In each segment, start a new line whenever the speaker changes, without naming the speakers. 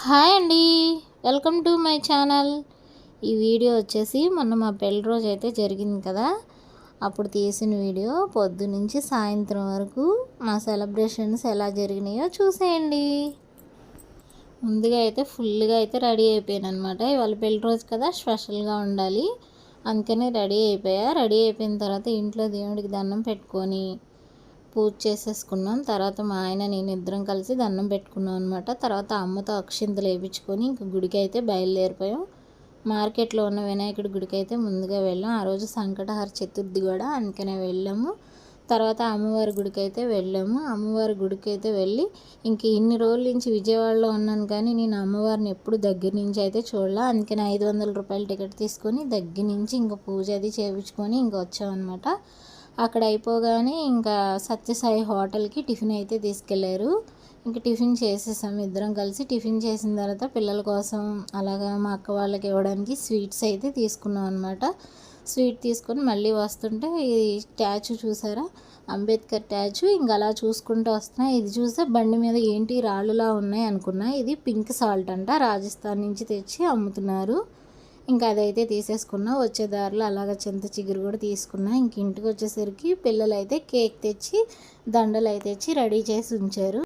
Hi అండి. Welcome to my channel. ఈ video వచ్చేసి మొన్న మా పెళ్లి రోజు అయితే జరిగింది కదా, అప్పుడు తీసిన వీడియో. పొద్దునుంచి సాయంత్రం వరకు మా సెలబ్రేషన్స్ ఎలా జరిగినాయో చూసేయండి. ముందుగా అయితే ఫుల్గా అయితే రెడీ అయిపోయాను అనమాట. ఇవాళ పెళ్లి రోజు కదా, స్పెషల్గా ఉండాలి అందుకని రెడీ అయిపోయా. రెడీ అయిపోయిన తర్వాత ఇంట్లో దేవుడికి దండం పెట్టుకొని పూజ చేసేసుకున్నాం. తర్వాత మా ఆయన నేను ఇద్దరం కలిసి దండం పెట్టుకున్నాం అనమాట. తర్వాత అమ్మతో అక్షింతలు వేయించుకొని ఇంక గుడికి అయితే బయలుదేరిపోయాం. మార్కెట్లో ఉన్న వినాయకుడి గుడికి అయితే ముందుగా వెళ్ళాం. ఆ రోజు సంకటహార చతుర్థి కూడా, అందుకనే వెళ్ళాము. తర్వాత అమ్మవారి గుడికి అయితే వెళ్ళాము. అమ్మవారి గుడికి అయితే వెళ్ళి ఇంక ఇన్ని రోజుల నుంచి విజయవాడలో ఉన్నాను కానీ నేను అమ్మవారిని ఎప్పుడు దగ్గర నుంచి అయితే చూడలే. అందుకని 500 రూపాయల టికెట్ తీసుకొని దగ్గర నుంచి ఇంకా పూజ అది చేయించుకొని ఇంకా వచ్చామన్నమాట. అక్కడ అయిపోగానే ఇంకా సత్యసాయి హోటల్కి టిఫిన్ అయితే తీసుకెళ్ళారు. ఇంకా టిఫిన్ చేసేసాం ఇద్దరం కలిసి. టిఫిన్ చేసిన తర్వాత పిల్లల కోసం అలాగా మా అక్క వాళ్ళకి ఇవ్వడానికి స్వీట్స్ అయితే తీసుకున్నాం అనమాట. స్వీట్ తీసుకొని మళ్ళీ వస్తుంటే ఈ స్టాచ్యూ చూసారా, అంబేద్కర్ స్టాచ్యూ. ఇంకా అలా చూసుకుంటూ వస్తున్నా. ఇది చూస్తే బండి మీద ఏంటి రాళ్ళులా ఉన్నాయి అనుకున్నా. ఇది పింక్ సాల్ట్ అంట, రాజస్థాన్ నుంచి తెచ్చి అమ్ముతున్నారు. ఇంకా అదైతే తీసేసుకున్నా. వచ్చే దారిలో అలాగ చింత చిగురు కూడా తీసుకున్నా. ఇంక ఇంటికి వచ్చేసరికి పిల్లలు అయితే కేక్ తెచ్చి దండలు అయితే తెచ్చి రెడీ చేసి ఉంచారు.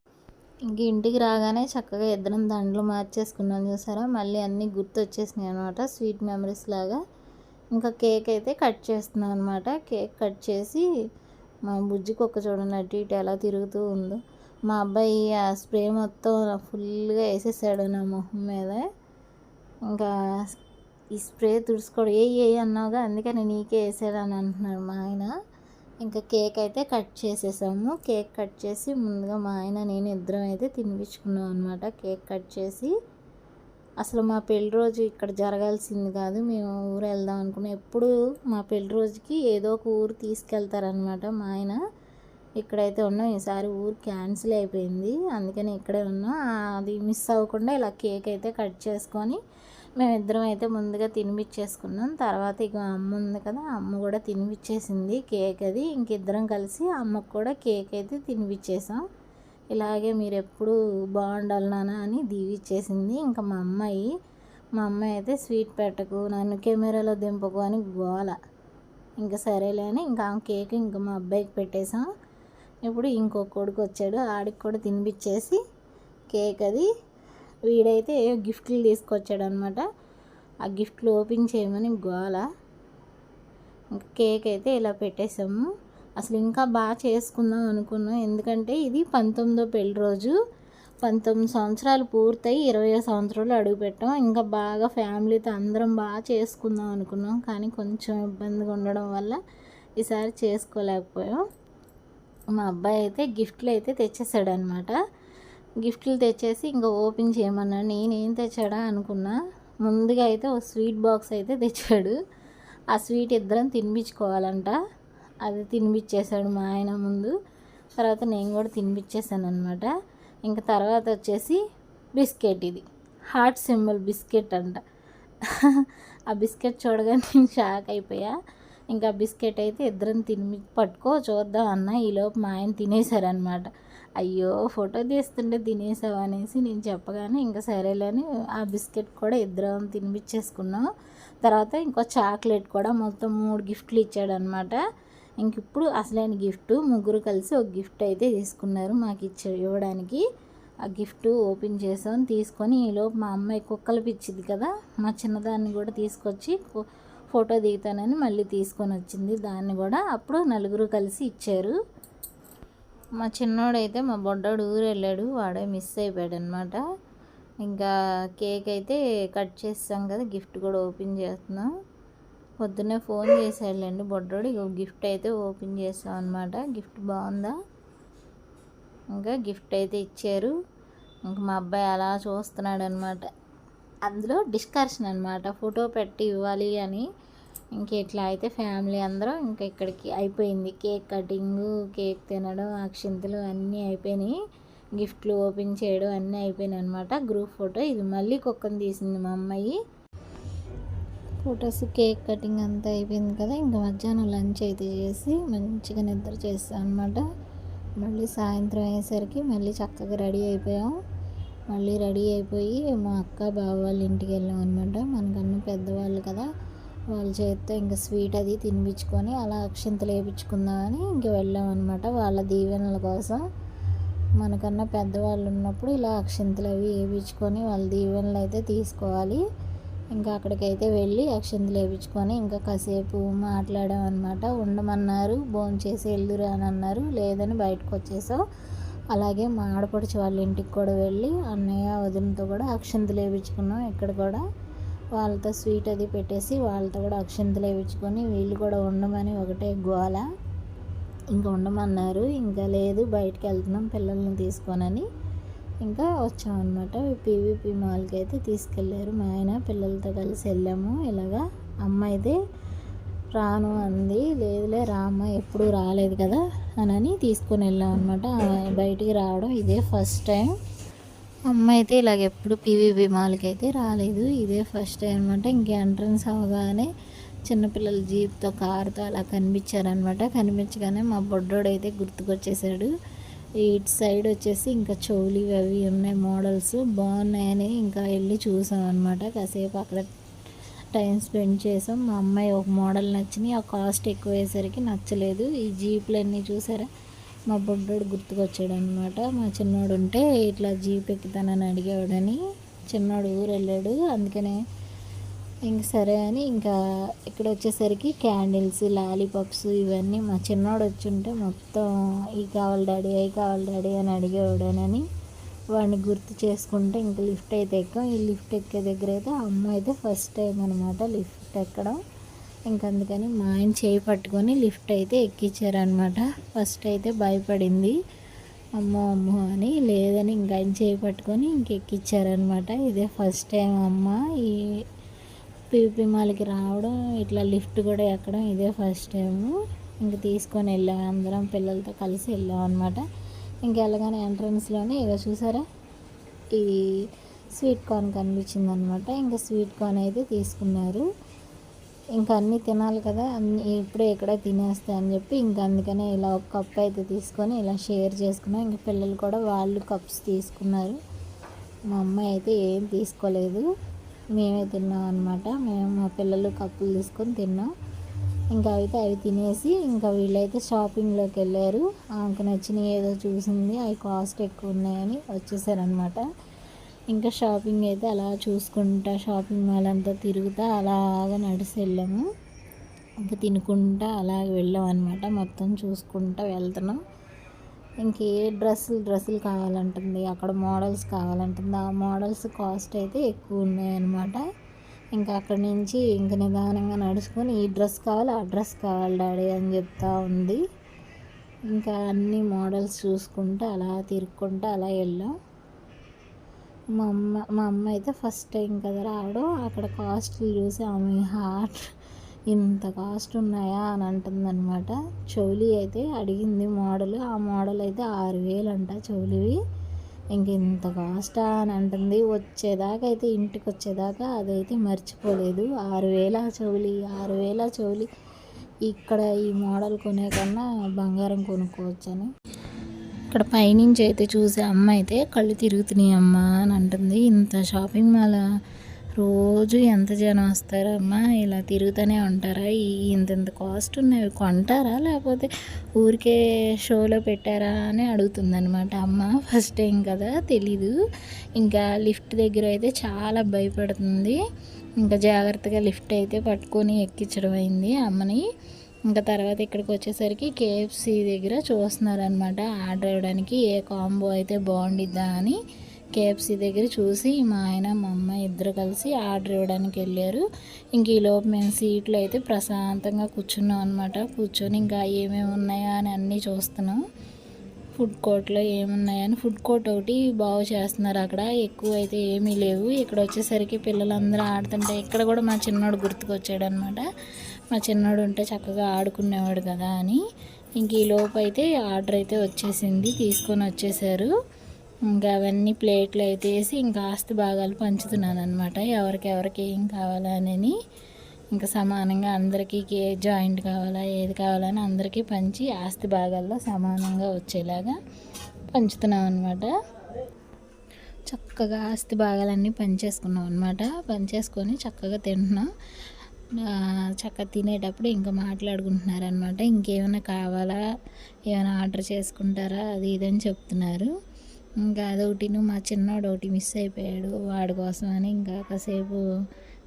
ఇంక ఇంటికి రాగానే చక్కగా ఇద్దరం దండలు మార్చేసుకున్నాం చూసారా. మళ్ళీ అన్నీ గుర్తు వచ్చేసినాయి అనమాట, స్వీట్ మెమరీస్ లాగా. ఇంకా కేక్ అయితే కట్ చేస్తున్నాం అనమాట. కేక్ కట్ చేసి మా బుజ్జి కుక్క చూడండి అటు ఇటు ఎలా తిరుగుతూ ఉందో. మా అబ్బాయి ఆ స్ప్రే మొత్తం ఫుల్గా వేసేసాడు నా మొహం మీద. ఇంకా ఈ స్ప్రే తుడుచుకోవడం ఏ అన్నావుగా, అందుకని నీకే వేసాడని అంటున్నాడు మా ఆయన. ఇంకా కేక్ అయితే కట్ చేసేసాము. కేక్ కట్ చేసి ముందుగా మా ఆయన నేను ఇద్దరం అయితే తినిపించుకున్నాం అనమాట. కేక్ కట్ చేసి అసలు మా పెళ్లి రోజు ఇక్కడ జరగాల్సింది కాదు, మేము ఊరు వెళ్దాం అనుకున్నాం. ఎప్పుడు మా పెళ్లి రోజుకి ఏదో ఒక ఊరు తీసుకెళ్తారనమాట మా ఆయన. ఇక్కడైతే ఉన్నాం. ఈసారి ఊరు క్యాన్సిల్ అయిపోయింది, అందుకని ఇక్కడే ఉన్నాం. అది మిస్ అవ్వకుండా ఇలా కేక్ అయితే కట్ చేసుకొని మేమిద్దరం అయితే ముందుగా తినిపించేసుకున్నాం. తర్వాత ఇక అమ్మ ఉంది కదా, అమ్మ కూడా తినిపించేసింది కేక్ అది. ఇంకిద్దరం కలిసి అమ్మకు కూడా కేక్ అయితే తినిపించేసాం. ఇలాగే మీరు ఎప్పుడు బాగుండాలి నాన్న అని దీవిచ్చేసింది. ఇంకా మా అమ్మాయి అయితే స్వీట్ పెట్టకు, నన్ను కెమెరాలో దింపకు అని గోల. ఇంకా సరేలే అని ఇంకా కేక్ ఇంకా మా అబ్బాయికి పెట్టేసాం. ఇప్పుడు ఇంకో కొడుకు వచ్చాడు, ఆడికి కూడా తినిపించేసి కేక్ అది వీడైతే గిఫ్ట్లు తీసుకొచ్చాడు అనమాట. ఆ గిఫ్ట్లు ఓపెన్ చేయమని గోల. ఇంకా కేక్ అయితే ఇలా పెట్టేసాము. అసలు ఇంకా బాగా చేసుకుందాం అనుకున్నాం, ఎందుకంటే ఇది 19వ పెళ్లి రోజు. 19 సంవత్సరాలు పూర్తయి 20వ సంవత్సరంలో అడుగుపెట్టాం. ఇంకా బాగా ఫ్యామిలీతో అందరం బాగా చేసుకుందాం అనుకున్నాం, కానీ కొంచెం ఇబ్బందిగా ఉండడం వల్ల ఈసారి చేసుకోలేకపోయాం. మా అబ్బాయి అయితే గిఫ్ట్లు అయితే తెచ్చేసాడు అనమాట. గిఫ్ట్లు తెచ్చేసి ఇంకా ఓపెన్ చేయమన్నాడు. నేనేం తెచ్చాడా అనుకున్నా. ముందుగా అయితే ఒక స్వీట్ బాక్స్ అయితే తెచ్చాడు. ఆ స్వీట్ ఇద్దరం తినిపించుకోవాలంట. అది తినిపించేశాడు మా ఆయన ముందు. తర్వాత నేను కూడా తినిపించేశాను అనమాట. ఇంకా తర్వాత వచ్చేసి బిస్కెట్, ఇది హార్ట్ సింబల్ బిస్కెట్ అంట. ఆ బిస్కెట్ చూడగానే నేను షాక్ అయిపోయా. ఇంకా బిస్కెట్ అయితే ఇద్దరం పట్టుకో చూద్దాం అన్న. ఈలోపు మా ఆయన తినేశారనమాట. అయ్యో ఫోటో తీస్తుంటే తినేసావు అనేసి నేను చెప్పగానే ఇంకా సరేలేని ఆ బిస్కెట్ కూడా ఇద్దరం తినిపించేసుకున్నాం. తర్వాత ఇంకో చాక్లెట్ కూడా, మొత్తం 3 గిఫ్ట్లు ఇచ్చాడనమాట. ఇంక ఇప్పుడు అసలైన గిఫ్ట్, ముగ్గురు కలిసి ఒక గిఫ్ట్ అయితే తీసుకున్నారు మాకు ఇవ్వడానికి. ఆ గిఫ్ట్ ఓపెన్ చేసాం. తీసుకొని ఈలోపు మా అమ్మాయి కుక్కలు పిచ్చిది కదా, మా చిన్నదాన్ని కూడా తీసుకొచ్చి ఫోటో దిగుతానని మళ్ళీ తీసుకొని వచ్చింది. దాన్ని కూడా అప్పుడు నలుగురు కలిసి ఇచ్చారు. మా చిన్నోడైతే మా బొడ్డాడు ఊరు వెళ్ళాడు, వాడే మిస్ అయిపోయాడు అనమాట. ఇంకా కేక్ అయితే కట్ చేస్తాం కదా, గిఫ్ట్ కూడా ఓపెన్ చేస్తున్నాం. పొద్దున్నే ఫోన్ చేశాడులేండి బొడ్డోడు. గిఫ్ట్ అయితే ఓపెన్ చేస్తాం అనమాట. గిఫ్ట్ బాగుందా. ఇంకా గిఫ్ట్ అయితే ఇచ్చారు. ఇంకా మా అబ్బాయి అలా చూస్తున్నాడు అనమాట. అందులో డిస్కషన్ అనమాట, ఫోటో పెట్టి ఇవ్వాలి అని. ఇంక ఇట్లా అయితే ఫ్యామిలీ అందరం ఇంకా ఇక్కడికి అయిపోయింది. కేక్ కటింగు, కేక్ తినడం, అక్షింతలు అన్నీ అయిపోయినాయి. గిఫ్ట్లు ఓపెన్ చేయడం అన్నీ అయిపోయినాయి అనమాట. గ్రూప్ ఫోటో ఇది మళ్ళీ కుక్కను తీసింది మా అమ్మాయి. ఫొటోస్, కేక్ కటింగ్ అంతా అయిపోయింది కదా. ఇంకా మధ్యాహ్నం లంచ్ అయితే చేసి మంచిగా నిద్ర చేస్తాం అనమాట. మళ్ళీ సాయంత్రం అయ్యేసరికి మళ్ళీ చక్కగా రెడీ అయిపోయాం. మళ్ళీ రెడీ అయిపోయి మా అక్క బావ వాళ్ళ ఇంటికి వెళ్ళాం అనమాట. మనకన్నా పెద్దవాళ్ళు కదా, వాళ్ళ చేతితో ఇంకా స్వీట్ అది తినిపించుకొని అలా అక్షింతలు వేయించుకుందామని ఇంక వెళ్ళాం అనమాట. వాళ్ళ దీవెనల కోసం మనకన్నా పెద్దవాళ్ళు ఉన్నప్పుడు ఇలా అక్షింతలు అవి వేయించుకొని వాళ్ళ దీవెనలు అయితే తీసుకోవాలి. ఇంకా అక్కడికైతే వెళ్ళి అక్షింతలు వేయించుకొని ఇంకా కాసేపు మాట్లాడాం అనమాట. ఉండమన్నారు, భోంచేసి వెళ్దురు అని అన్నారు, లేదని బయటకు వచ్చేసాం. అలాగే మా ఆడపడుచు వాళ్ళ ఇంటికి కూడా వెళ్ళి అన్నయ్య వదినతో కూడా అక్షింతలు వేయించుకున్నాం. ఇక్కడ కూడా వాళ్ళతో స్వీట్ అది పెట్టేసి వాళ్ళతో కూడా అక్షింతలు వేయించుకొని వీళ్ళు కూడా ఉండమని ఒకటే గోల. ఇంకా ఉండమన్నారు, ఇంకా లేదు బయటికి వెళ్తున్నాం పిల్లల్ని తీసుకొనని ఇంకా వచ్చామన్నమాట. పీవీపీ మాల్కి అయితే తీసుకెళ్ళారు మా ఆయన, పిల్లలతో కలిసి వెళ్ళాము. ఇలాగా అమ్మ అయితే రాను అంది, లేదులే రామ్మ ఎప్పుడు రాలేదు కదా అని తీసుకొని వెళ్ళాం అనమాట. బయటికి రావడం ఇదే ఫస్ట్ టైం. అమ్మ అయితే ఇలాగ ఎప్పుడు పీవీపీ మాల్కి అయితే రాలేదు, ఇదే ఫస్ట్ టైం అనమాట. ఇంక ఎంట్రన్స్ అవగానే చిన్నపిల్లల జీప్తో కారుతో అలా కనిపించారనమాట. కనిపించగానే మా బొడ్డోడు అయితే గుర్తుకొచ్చేసాడు. ఇటు సైడ్ వచ్చేసి ఇంకా చౌలి అవి ఉన్నాయి, మోడల్స్ బాగున్నాయని ఇంకా వెళ్ళి చూసాం అనమాట. కాసేపు అక్కడ టైం స్పెండ్ చేసాం. మా అమ్మాయి ఒక మోడల్ నచ్చినాయి, ఆ కాస్ట్ ఎక్కువ అయ్యేసరికి నచ్చలేదు. ఈ జీపులన్నీ చూసారా, మా బొడ్డోడు గుర్తుకొచ్చాడు అనమాట. మా చిన్నోడు ఉంటే ఇట్లా జీప్ ఎక్కుతానని అడిగేవాడని, చిన్నోడు ఊరు వెళ్ళాడు, అందుకనే ఇంక సరే అని ఇంకా ఇక్కడ వచ్చేసరికి క్యాండిల్స్, లాలీపాప్స్ ఇవన్నీ మా చిన్నోడు వచ్చి ఉంటే మొత్తం ఇవి కావాలి డాడీ, అవి కావాలి డాడీ అని అడిగేవాడనని వాడిని గుర్తు చేసుకుంటే ఇంకా లిఫ్ట్ అయితే ఎక్కాం. ఈ లిఫ్ట్ ఎక్కే దగ్గర అయితే అమ్మ అయితే ఫస్ట్ టైం అనమాట లిఫ్ట్ ఎక్కడం. ఇంక అందుకని మా ఆయన చేయి పట్టుకొని లిఫ్ట్ అయితే ఎక్కించారనమాట. ఫస్ట్ అయితే భయపడింది, అమ్మో అమ్మో అని, లేదని ఇంక ఆయన చేయి పట్టుకొని ఎక్కించారనమాట. ఇదే ఫస్ట్ టైం అమ్మ ఈ పీవీపీ మాల్కి రావడం, ఇట్లా లిఫ్ట్ కూడా ఎక్కడం ఇదే ఫస్ట్ టైము. ఇంక తీసుకొని వెళ్ళాం, అందరం పిల్లలతో కలిసి వెళ్ళాం అనమాట. ఇంక వెళ్ళగానే ఎంట్రన్స్లోనే ఇక చూసారా ఈ స్వీట్ కార్న్ కనిపించింది అనమాట. ఇంకా స్వీట్ కార్న్ అయితే తీసుకున్నారు. ఇంకా అన్నీ తినాలి కదా, అన్నీ ఇప్పుడే ఇక్కడ తినేస్తా అని చెప్పి ఇంకా అందుకనే ఇలా ఒక కప్ అయితే తీసుకొని ఇలా షేర్ చేసుకున్నాం. ఇంక పిల్లలు కూడా వాళ్ళు కప్స్ తీసుకున్నారు. మా అమ్మాయి అయితే ఏం తీసుకోలేదు, మేమే తిన్నాం అనమాట. మేము మా పిల్లలు కప్పులు తీసుకొని తిన్నాం. ఇంకా అయితే అవి తినేసి ఇంకా వీళ్ళైతే షాపింగ్లోకి వెళ్ళారు. ఆమెకు నచ్చినవి ఏదో చూసింది, అవి కాస్ట్ ఎక్కువ ఉన్నాయని వచ్చేసారనమాట. ఇంకా షాపింగ్ అయితే అలా చూసుకుంటా షాపింగ్ మాల్ అంతా తిరుగుతా అలాగా నడిచి వెళ్ళాము. ఇంకా తినుకుంటా అలాగే వెళ్ళాం అనమాట. మొత్తం చూసుకుంటా వెళ్తున్నాం. ఇంకే డ్రెస్సులు కావాలంటుంది, అక్కడ మోడల్స్ కావాలంటుంది. ఆ మోడల్స్ కాస్ట్ అయితే ఎక్కువ ఉన్నాయన్నమాట. ఇంకా అక్కడి నుంచి ఇంక నిదానంగా నడుచుకొని ఈ డ్రెస్ కావాలి, ఆ డ్రెస్ కావాలి డాడీ అని చెప్తా ఉంది. ఇంకా అన్ని మోడల్స్ చూసుకుంటూ అలా తిరుక్కుంటూ అలా వెళ్ళాం. మా అమ్మ అయితే ఫస్ట్ టైం కదా రావడం, అక్కడ కాస్ట్లు చూసి ఆమె హార్ట్ ఇంత కాస్ట్ ఉన్నాయా అని అంటుందన్నమాట. చౌలి అయితే అడిగింది మోడల్, ఆ మోడల్ అయితే 6,000 అంట చౌలివి. ఇంక ఇంత కాస్టా అని అంటుంది. వచ్చేదాకా అయితే ఇంటికి వచ్చేదాకా అదైతే మర్చిపోలేదు. 6,000 చౌలి, 6,000 చౌలి, ఇక్కడ ఈ మోడల్ కొనే కన్నా బంగారం కొనుక్కోవచ్చని. ఇక్కడ పైనుంచి అయితే చూసే అమ్మ అయితే కళ్ళు తిరుగుతున్నాయి అమ్మ అని అంటుంది. ఇంత షాపింగ్ మాల్ రోజు ఎంత జనం వస్తారమ్మా, ఇలా తిరుగుతూనే ఉంటారా, ఇంత కాస్ట్ ఉన్నాయి కొంటారా లేకపోతే ఊరికే షోలో పెట్టారా అని అడుగుతుందనమాట అమ్మ. ఫస్ట్ టైం కదా తెలీదు. ఇంకా లిఫ్ట్ దగ్గర అయితే చాలా భయపడుతుంది. ఇంకా జాగ్రత్తగా లిఫ్ట్ అయితే పట్టుకొని ఎక్కించడం అయింది అమ్మని. ఇంకా తర్వాత ఇక్కడికి వచ్చేసరికి కేఎఫ్సి దగ్గర చూస్తున్నారనమాట ఆర్డర్ ఇవ్వడానికి, ఏ కాంబో అయితే బాగుండిద్దా అని. కేఎఫ్సి దగ్గర చూసి మా ఆయన మా అమ్మ ఇద్దరు కలిసి ఆర్డర్ ఇవ్వడానికి వెళ్ళారు. ఇంక ఈలోపు మేము సీట్లో అయితే ప్రశాంతంగా కూర్చున్నాం అనమాట. కూర్చొని ఇంకా ఏమేమి ఉన్నాయా అని అన్నీ చూస్తున్నాం. ఫుడ్ కోర్ట్లో ఏమున్నాయని, ఫుడ్ కోర్ట్ ఒకటి బాగు చేస్తున్నారు, అక్కడ ఎక్కువ అయితే ఏమీ లేవు. ఇక్కడ వచ్చేసరికి పిల్లలందరూ ఆడుతుంటే ఇక్కడ కూడా మా చిన్నోడు గుర్తుకొచ్చాడు అనమాట. మా చిన్నోడు ఉంటే చక్కగా ఆడుకునేవాడు కదా అని. ఇంక ఈలోపు అయితే ఆర్డర్ అయితే వచ్చేసింది, తీసుకొని వచ్చేసారు. ఇంకా అవన్నీ ప్లేట్లు అయితే వేసి ఇంకా ఆస్తి భాగాలు పంచుతున్నాను అనమాట. ఎవరికి ఏం కావాలని ఇంకా సమానంగా అందరికీ జాయింట్ కావాలా ఏది కావాలని అందరికీ పంచి ఆస్తి భాగాల్లో సమానంగా వచ్చేలాగా పంచుతున్నాం అనమాట. చక్కగా ఆస్తి భాగాలన్నీ పంచేసుకున్నాం అనమాట. పంచేసుకొని చక్కగా తింటున్నాం. చక్కగా తినేటప్పుడు ఇంకా మాట్లాడుకుంటున్నారనమాట. ఇంకేమైనా కావాలా, ఏమైనా ఆర్డర్ చేసుకుంటారా, అది ఇదని చెప్తున్నారు. ఇంకా అదొకటి, మా చిన్నోడు ఒకటి మిస్ అయిపోయాడు, వాడి కోసం అని ఇంకా కాసేపు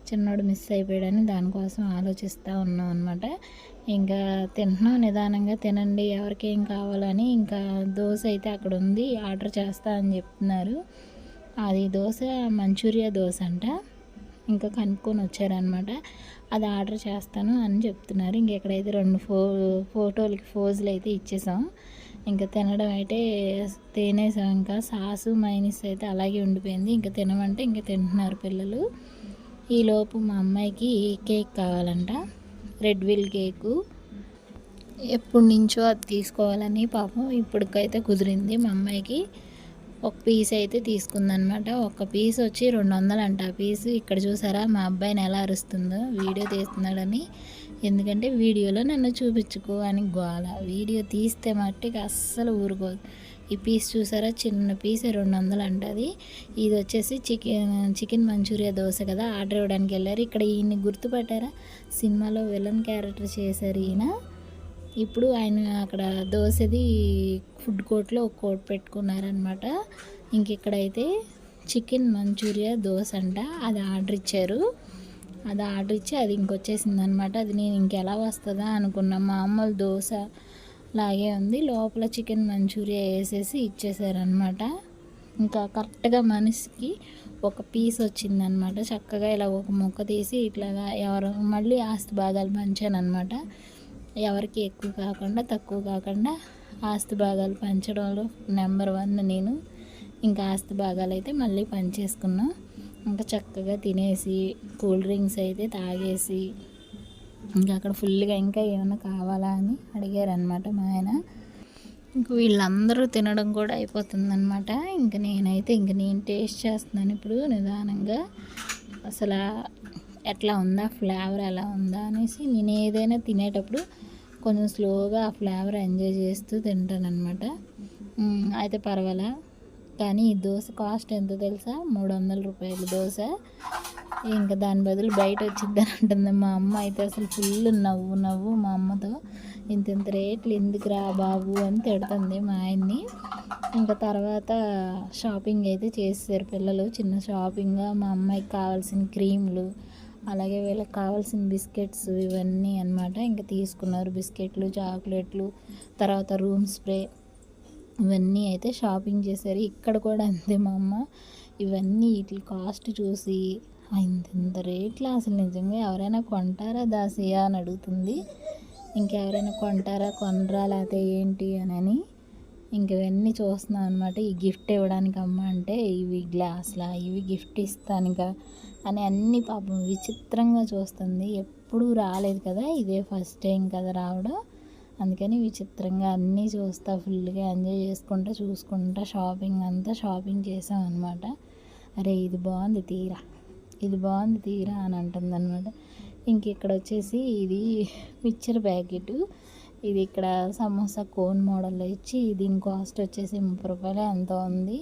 చిన్నోడు మిస్ అయిపోయాడని దానికోసం ఆలోచిస్తూ ఉన్నాం అనమాట. ఇంకా తింటున్నాం, నిదానంగా తినండి, ఎవరికి ఏం కావాలని. ఇంకా దోశ అయితే అక్కడ ఉంది, ఆర్డర్ చేస్తా అని చెప్తున్నారు. అది దోశ మంచూరియా దోశ అంట. ఇంకా కనుక్కొని వచ్చారనమాట. అది ఆర్డర్ చేస్తాను అని చెప్తున్నారు. ఇంకెక్కడైతే 2 ఫోటోలకి ఫోజులు అయితే ఇచ్చేసాం. ఇంకా తినడం అయితే తినేసాం. ఇంకా సాసు మైనస్ అయితే అలాగే ఉండిపోయింది. ఇంకా తినమంటే ఇంకా తింటున్నారు పిల్లలు. ఈలోపు మా అమ్మాయికి కేక్ కావాలంట, రెడ్ విల్ కేకు. ఎప్పటి నుంచో అది తీసుకోవాలని పాపం ఇప్పటికైతే కుదిరింది. మా అమ్మాయికి ఒక పీస్ అయితే తీసుకుందనమాట. ఒక పీస్ వచ్చి 200 అంట ఆ పీసు. ఇక్కడ చూసారా మా అబ్బాయిని ఎలా అరుస్తుందో, వీడియో తీస్తున్నాడని. ఎందుకంటే వీడియోలో నన్ను చూపించుకో అని గోల, వీడియో తీస్తే మట్టికి అస్సలు ఊరుకోదు. ఈ పీస్ చూసారా, చిన్న పీసే 200 అంటది. ఇది వచ్చేసి చికెన్ మంచూరియా దోశ కదా, ఆర్డర్ ఇవ్వడానికి వెళ్ళారు. ఇక్కడ ఈయన్ని గుర్తుపట్టారా, సినిమాలో విలన్ క్యారెక్టర్ చేశారు ఈయన. ఇప్పుడు ఆయన అక్కడ దోశది ఫుడ్ కోర్ట్లో ఒక కోట్ పెట్టుకున్నారనమాట. ఇంక ఇక్కడైతే చికెన్ మంచూరియా దోశ అంట, అది ఆర్డర్ ఇచ్చారు. అది ఆర్డర్ ఇచ్చి అది ఇంకొచ్చేసింది అనమాట. అది నేను ఇంకెలా వస్తుందా అనుకున్నా, మామూలు దోశ లాగే ఉంది, లోపల చికెన్ మంచూరియా వేసేసి ఇచ్చేసారనమాట. ఇంకా కరెక్ట్గా మనిషికి ఒక పీస్ వచ్చిందనమాట. చక్కగా ఇలా ఒక ముక్క తీసి ఇట్లాగా ఎవరు మళ్ళీ ఆస్తి భాగాలు పంచానమాట. ఎవరికి ఎక్కువ కాకుండా తక్కువ కాకుండా ఆస్తి భాగాలు పంచడంలో నెంబర్ 1 నేను. ఇంకా ఆస్తి భాగాలు అయితే మళ్ళీ పంచేసుకున్నాం. ఇంకా చక్కగా తినేసి కూల్ డ్రింక్స్ అయితే తాగేసి ఇంకా అక్కడ ఫుల్గా ఇంకా ఏమైనా కావాలా అని అడిగారనమాట మా ఆయన. ఇంక వీళ్ళందరూ తినడం కూడా అయిపోతుందనమాట. ఇంక నేను టేస్ట్ చేస్తున్నాను ఇప్పుడు నిదానంగా, అసలు ఎట్లా ఉందా, ఫ్లేవర్ ఎలా ఉందా అనేసి. నేను ఏదైనా తినేటప్పుడు కొంచెం స్లోగా ఆ ఫ్లేవర్ ఎంజాయ్ చేస్తూ తింటానమాట. అయితే పర్వాలా. కానీ ఈ దోశ కాస్ట్ ఎంతో తెలుసా, 300 రూపాయలు దోశ. ఇంకా దాని బదులు బయట వచ్చిద్దని అంటుంది మా అమ్మ. అయితే అసలు ఫుల్ నవ్వు మా అమ్మతో, ఇంత రేట్లు ఎందుకురా బాబు అని తిడుతుంది మా ఆయన్ని. ఇంకా తర్వాత షాపింగ్ అయితే చేసేసారు పిల్లలు, చిన్న షాపింగ్గా. మా అమ్మాయికి కావాల్సిన క్రీములు, అలాగే వీళ్ళకి కావాల్సిన బిస్కెట్స్ ఇవన్నీ అన్నమాట. ఇంకా తీసుకున్నారు బిస్కెట్లు, చాక్లెట్లు, తర్వాత రూమ్ స్ప్రే, ఇవన్నీ అయితే షాపింగ్ చేశారు. ఇక్కడ కూడా అంతే మా అమ్మ. ఇవన్నీ వీటి కాస్ట్ చూసి ఇంత రేట్లు అసలు నిజంగా ఎవరైనా కొంటారా దాసియా అని అడుగుతుంది. ఇంకెవరైనా కొంటారా, కొనరా, లేకపోతే ఏంటి అని ఇంక ఇవన్నీ చూస్తున్నాను అనమాట. ఈ గిఫ్ట్ ఇవ్వడానికి అమ్మ అంటే ఇవి గ్లాసులా, ఇవి గిఫ్ట్ ఇస్తానుగా అని అన్నీ పాపం విచిత్రంగా చూస్తుంది. ఎప్పుడూ రాలేదు కదా, ఇదే ఫస్ట్ టైం కదా రావడం. అందుకని విచిత్రంగా అన్నీ చూస్తా, ఫుల్గా ఎంజాయ్ చేసుకుంటా చూసుకుంటా షాపింగ్ అంతా షాపింగ్ చేసాం అనమాట. అరే ఇది బాగుంది తీరా, ఇది బాగుంది తీరా అని అంటుందన్నమాట. ఇంక ఇక్కడ వచ్చేసి ఇది మిక్చర్ ప్యాకెట్. ఇది ఇక్కడ సమోసా కోన్ మోడల్లో ఇచ్చి దీని కాస్ట్ వచ్చేసి 30 రూపాయలు ఎంతో ఉంది.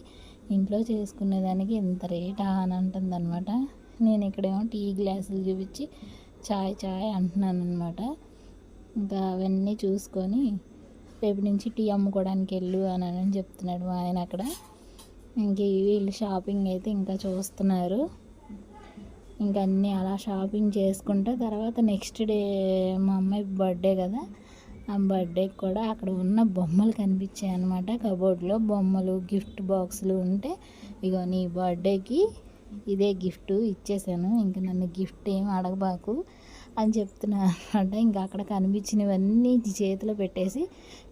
ఇంట్లో చేసుకునేదానికి ఇంత రేటా అని అంటుందన్నమాట. నేను ఇక్కడేమో టీ గ్లాసులు చూపించి చాయ్ అంటున్నాను అనమాట. ఇంకా అవన్నీ చూసుకొని రేపు నుంచి టీ అమ్ముకోవడానికి వెళ్ళు అని చెప్తున్నాడు మా ఆయన అక్కడ. ఇంక వీళ్ళు షాపింగ్ అయితే ఇంకా చూస్తున్నారు. ఇంక అన్నీ అలా షాపింగ్ చేసుకుంటే తర్వాత నెక్స్ట్ డే మా అమ్మాయి బర్త్డే కదా, ఆ బర్త్డేకి కూడా అక్కడ ఉన్న బొమ్మలు కనిపించాయి అనమాట. కబోర్డ్లో బొమ్మలు, గిఫ్ట్ బాక్సులు ఉంటే, ఇగో నీ బర్త్డేకి ఇదే గిఫ్ట్ ఇచ్చేసాను, ఇంక నన్ను గిఫ్ట్ ఏం అడగబాకు అని చెప్తున్నా అనమాట. ఇంకా అక్కడ కనిపించినవన్నీ చేతిలో పెట్టేసి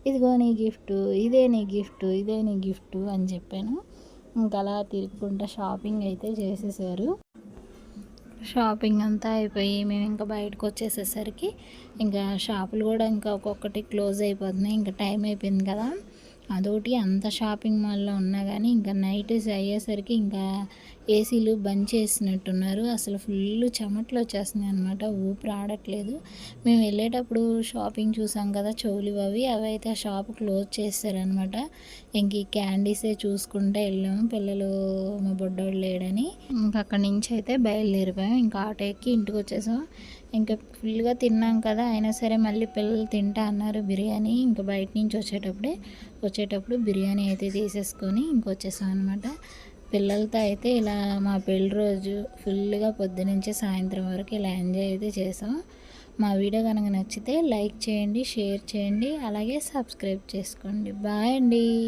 ఇదిగో నీ గిఫ్ట్, ఇదే నీ గిఫ్ట్, ఇదే నీ గిఫ్ట్ అని చెప్పాను. ఇంకా అలా తిరుగుకుంటా షాపింగ్ అయితే చేసేసారు. షాపింగ్ అంతా అయిపోయి మేము ఇంకా బయటకు వచ్చేసేసరికి ఇంకా షాపులు కూడా ఇంకా ఒక్కొక్కటి క్లోజ్ అయిపోతున్నాయి. ఇంకా టైం అయిపోయింది కదా, అదొకటి అంత షాపింగ్ మాల్లో ఉన్నా కానీ ఇంకా నైట్ అయ్యేసరికి ఇంకా ఏసీలు బంద్ చేసినట్టున్నారు. అసలు ఫుల్ చెమటలు వచ్చేస్తున్నాయి అనమాట, ఊపిరి ఆడట్లేదు. మేము వెళ్ళేటప్పుడు షాపింగ్ చూసాం కదా, చెవులు అవి అయితే ఆ షాప్ క్లోజ్ చేశారనమాట. ఇంక ఈ క్యాండీసే చూసుకుంటే వెళ్ళాము, పిల్లలు మా బొడ్డోళ్ళు లేడని. ఇంక అక్కడి నుంచి అయితే బయలుదేరిపోయాం. ఇంకా ఆటో ఎక్కి ఇంటికి వచ్చేసాం. ఇంకా ఫుల్గా తిన్నాం కదా, అయినా సరే మళ్ళీ పిల్లలు తింటా అన్నారు బిర్యానీ. ఇంకా బయట నుంచి వచ్చేటప్పుడు బిర్యానీ అయితే తీసేసుకొని ఇంకొచ్చేసాం అనమాట. పిల్లలతో అయితే ఇలా మా పెళ్ళి రోజు ఫుల్గా పొద్దునుంచి సాయంత్రం వరకు ఇలా ఎంజాయ్ అయితే చేసాం. మా వీడియో కనుక నచ్చితే లైక్ చేయండి, షేర్ చేయండి, అలాగే సబ్స్క్రైబ్ చేసుకోండి. బాయ్ అండి.